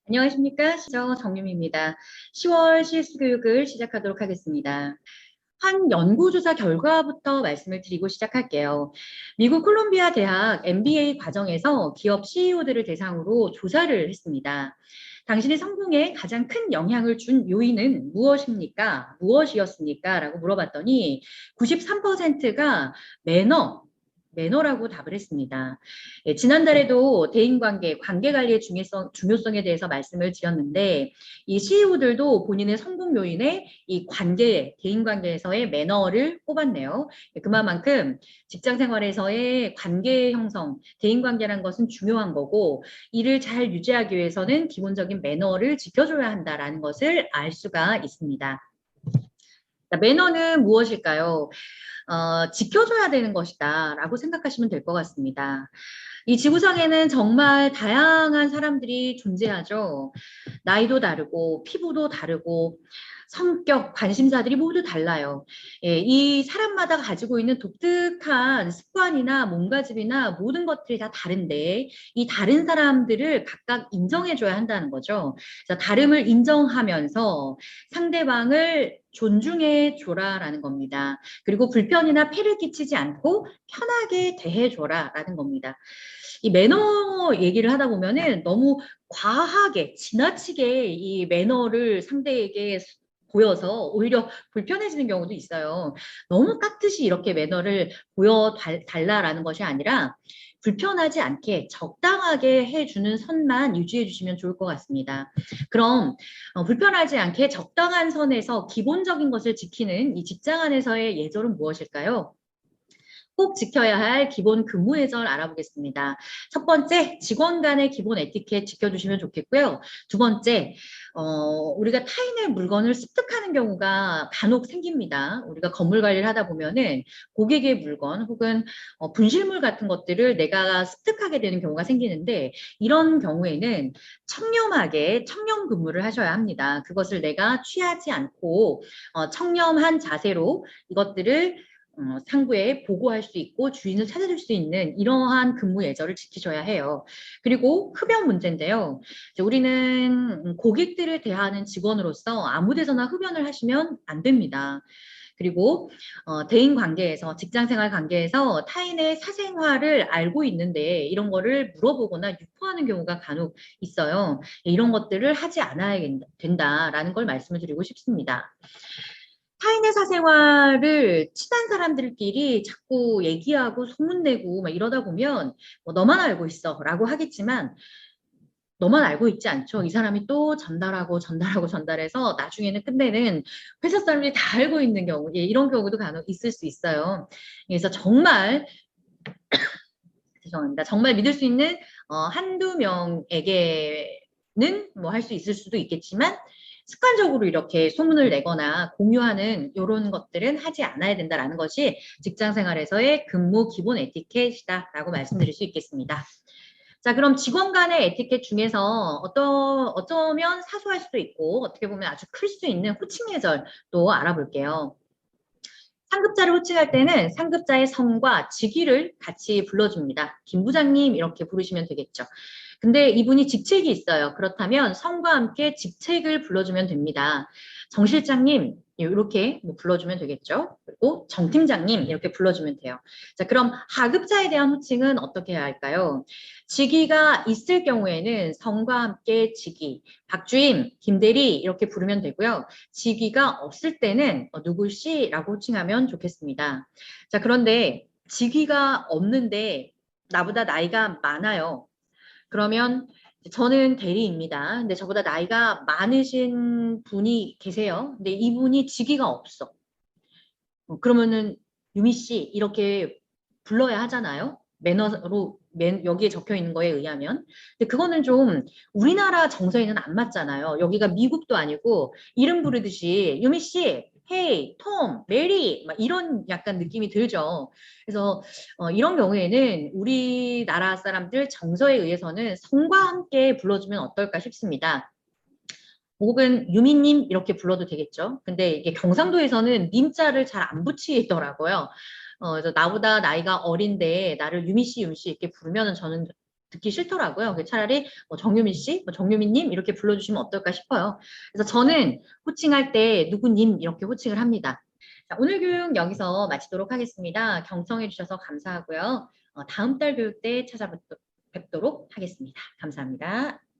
안녕하십니까? 시저 정유미입니다. 10월 CS 교육을 시작하도록 하겠습니다. 한 연구조사 결과부터 말씀을 드리고 시작할게요. 미국 콜롬비아 대학 MBA 과정에서 기업 CEO들을 대상으로 조사를 했습니다. 당신의 성공에 가장 큰 영향을 준 요인은 무엇입니까? 무엇이었습니까? 라고 물어봤더니 93%가 매너라고 답을 했습니다. 예, 지난달에도 대인관계, 관계관리의 중요성에 대해서 말씀을 드렸는데 이 CEO들도 본인의 성공 요인에 이 대인관계에서의 매너를 꼽았네요. 예, 그만큼 직장 생활에서의 관계 형성, 대인관계란 것은 중요한 거고 이를 잘 유지하기 위해서는 기본적인 매너를 지켜줘야 한다라는 것을 알 수가 있습니다. 매너는 무엇일까요? 지켜줘야 되는 것이다 라고 생각하시면 될 것 같습니다. 이 지구상에는 정말 다양한 사람들이 존재하죠. 나이도 다르고 피부도 다르고 성격, 관심사들이 모두 달라요. 예, 이 사람마다 가지고 있는 독특한 습관이나 몸가짐이나 모든 것들이 다 다른데 이 다른 사람들을 각각 인정해줘야 한다는 거죠. 그래서 다름을 인정하면서 상대방을 존중해 줘라라는 겁니다. 그리고 불편이나 폐를 끼치지 않고 편하게 대해 줘라라는 겁니다. 이 매너 얘기를 하다 보면은 너무 과하게 지나치게 이 매너를 상대에게 보여서 오히려 불편해지는 경우도 있어요. 너무 깍듯이 이렇게 매너를 보여달라라는 것이 아니라 불편하지 않게 적당하게 해주는 선만 유지해 주시면 좋을 것 같습니다. 그럼 불편하지 않게 적당한 선에서 기본적인 것을 지키는 이 직장 안에서의 예절은 무엇일까요? 꼭 지켜야 할 기본 근무 예절 알아보겠습니다. 첫 번째, 직원 간의 기본 에티켓 지켜주시면 좋겠고요. 두 번째, 우리가 타인의 물건을 습득하는 경우가 간혹 생깁니다. 우리가 건물 관리를 하다 보면은 고객의 물건 혹은 분실물 같은 것들을 내가 습득하게 되는 경우가 생기는데 이런 경우에는 청렴하게 청렴 근무를 하셔야 합니다. 그것을 내가 취하지 않고 청렴한 자세로 이것들을 상부에 보고할 수 있고 주인을 찾아줄 수 있는 이러한 근무 예절을 지키셔야 해요. 그리고 흡연 문제인데요. 우리는 고객들을 대하는 직원으로서 아무 데서나 흡연을 하시면 안 됩니다. 그리고 대인 관계에서 직장 생활 관계에서 타인의 사생활을 알고 있는데 이런 거를 물어보거나 유포하는 경우가 간혹 있어요. 이런 것들을 하지 않아야 된다라는 걸 말씀을 드리고 싶습니다. 타인의 사생활을 친한 사람들끼리 자꾸 얘기하고 소문내고 막 이러다 보면 뭐 너만 알고 있어 라고 하겠지만 너만 알고 있지 않죠. 이 사람이 또 전달해서 나중에는 끝내는 회사 사람들이 다 알고 있는 경우, 예, 이런 경우도 간혹 있을 수 있어요. 그래서 정말 죄송합니다. 정말 믿을 수 있는 한두 명에게는 뭐 할 수 있을 수도 있겠지만 습관적으로 이렇게 소문을 내거나 공유하는 이런 것들은 하지 않아야 된다라는 것이 직장 생활에서의 근무 기본 에티켓이다라고 말씀드릴 수 있겠습니다. 자, 그럼 직원 간의 에티켓 중에서 어쩌면 사소할 수도 있고 어떻게 보면 아주 클 수 있는 호칭 예절도 알아볼게요. 상급자를 호칭할 때는 상급자의 성과 직위를 같이 불러줍니다. 김 부장님 이렇게 부르시면 되겠죠. 근데 이분이 직책이 있어요. 그렇다면 성과 함께 직책을 불러주면 됩니다. 정 실장님 이렇게 뭐 불러주면 되겠죠. 그리고 정 팀장님 이렇게 불러주면 돼요. 자, 그럼 하급자에 대한 호칭은 어떻게 해야 할까요? 직위가 있을 경우에는 성과 함께 직위, 박주임, 김대리 이렇게 부르면 되고요. 직위가 없을 때는 누구씨라고 호칭하면 좋겠습니다. 자, 그런데 직위가 없는데 나보다 나이가 많아요. 그러면 저는 대리입니다. 근데 저보다 나이가 많으신 분이 계세요. 근데 이분이 직위가 없어. 그러면은 유미 씨 이렇게 불러야 하잖아요. 매너로 여기에 적혀 있는 거에 의하면. 근데 그거는 좀 우리나라 정서에는 안 맞잖아요. 여기가 미국도 아니고 이름 부르듯이 유미 씨, 헤이, 톰, 메리 막 이런 약간 느낌이 들죠. 그래서 이런 경우에는 우리나라 사람들 정서에 의해서는 성과 함께 불러주면 어떨까 싶습니다. 혹은 유미님 이렇게 불러도 되겠죠. 근데 이게 경상도에서는 님자를 잘 안 붙이더라고요. 그래서 나보다 나이가 어린데 나를 유미 씨, 유미 씨 이렇게 부르면은 저는 듣기 싫더라고요. 차라리 뭐 정유미 씨, 뭐 정유미님 이렇게 불러주시면 어떨까 싶어요. 그래서 저는 호칭할 때 누구님 이렇게 호칭을 합니다. 자, 오늘 교육 여기서 마치도록 하겠습니다. 경청해 주셔서 감사하고요. 다음 달 교육 때 찾아뵙도록 하겠습니다. 감사합니다.